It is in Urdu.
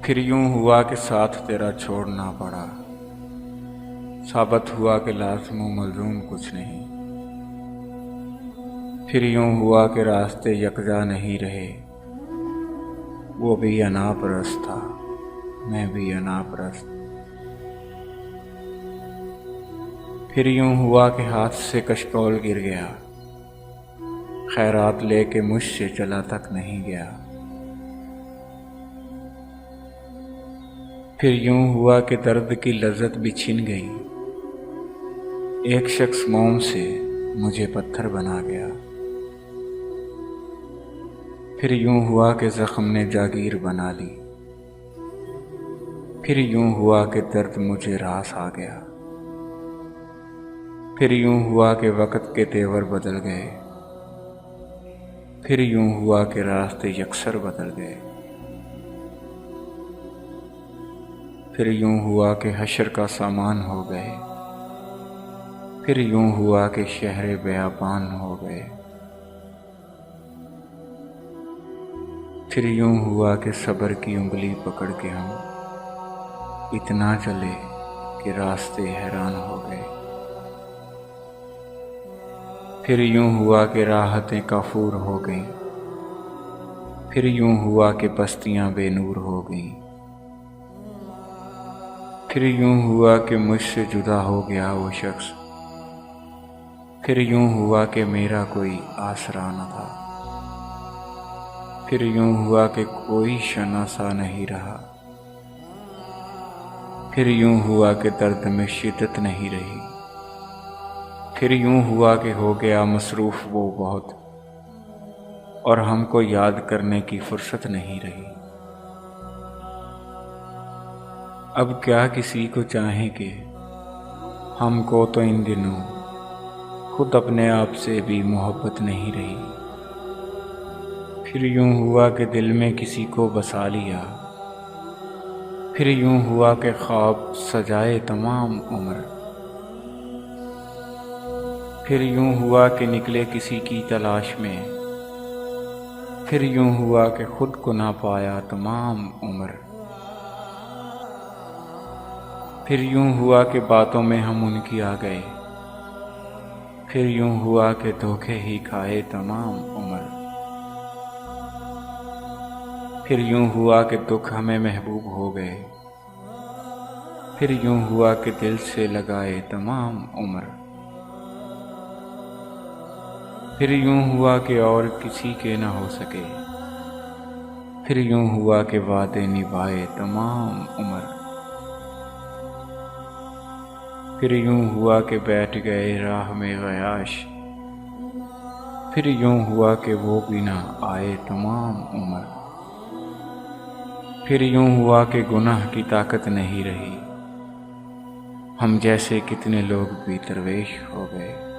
پھر یوں ہوا کہ ساتھ تیرا چھوڑنا پڑا، ثابت ہوا کہ لازم و ملزوم کچھ نہیں۔ پھر یوں ہوا کہ راستے یکجا نہیں رہے، وہ بھی انا پرست تھا، میں بھی انا پرست۔ پھر یوں ہوا کہ ہاتھ سے کشکول گر گیا، خیرات لے کے مجھ سے چلا تک نہیں گیا۔ پھر یوں ہوا کہ درد کی لذت بھی چھن گئی، ایک شخص موم سے مجھے پتھر بنا گیا۔ پھر یوں ہوا کہ زخم نے جاگیر بنا لی، پھر یوں ہوا کہ درد مجھے راس آ گیا۔ پھر یوں ہوا کہ وقت کے تیور بدل گئے، پھر یوں ہوا کہ راستے یکسر بدل گئے۔ پھر یوں ہوا کہ حشر کا سامان ہو گئے، پھر یوں ہوا کہ شہر بیابان ہو گئے۔ پھر یوں ہوا کہ صبر کی انگلی پکڑ کے ہم اتنا چلے کہ راستے حیران ہو گئے۔ پھر یوں ہوا کہ راحتیں کافور ہو گئیں، پھر یوں ہوا کہ بستیاں بے نور ہو گئیں۔ پھر یوں ہوا کہ مجھ سے جدا ہو گیا وہ شخص، پھر یوں ہوا کہ میرا کوئی آسرا نہ تھا۔ پھر یوں ہوا کہ کوئی شناسا نہیں رہا، پھر یوں ہوا کہ درد میں شدت نہیں رہی۔ پھر یوں ہوا کہ ہو گیا مصروف وہ بہت، اور ہم کو یاد کرنے کی فرصت نہیں رہی۔ اب کیا کسی کو چاہیں کہ ہم کو تو ان دنوں خود اپنے آپ سے بھی محبت نہیں رہی۔ پھر یوں ہوا کہ دل میں کسی کو بسا لیا، پھر یوں ہوا کہ خواب سجائے تمام عمر۔ پھر یوں ہوا کہ نکلے کسی کی تلاش میں، پھر یوں ہوا کہ خود کو نہ پایا تمام عمر۔ پھر یوں ہوا کہ باتوں میں ہم ان کی آ گئے، پھر یوں ہوا کہ دھوکے ہی کھائے تمام عمر۔ پھر یوں ہوا کہ دکھ ہمیں محبوب ہو گئے، پھر یوں ہوا کہ دل سے لگائے تمام عمر۔ پھر یوں ہوا کہ اور کسی کے نہ ہو سکے، پھر یوں ہوا کہ وعدے نبھائے تمام عمر۔ پھر یوں ہوا کہ بیٹھ گئے راہ میں عیاش، پھر یوں ہوا کہ وہ بھی نہ آئے تمام عمر۔ پھر یوں ہوا کہ گناہ کی طاقت نہیں رہی، ہم جیسے کتنے لوگ بھی درویش ہو گئے۔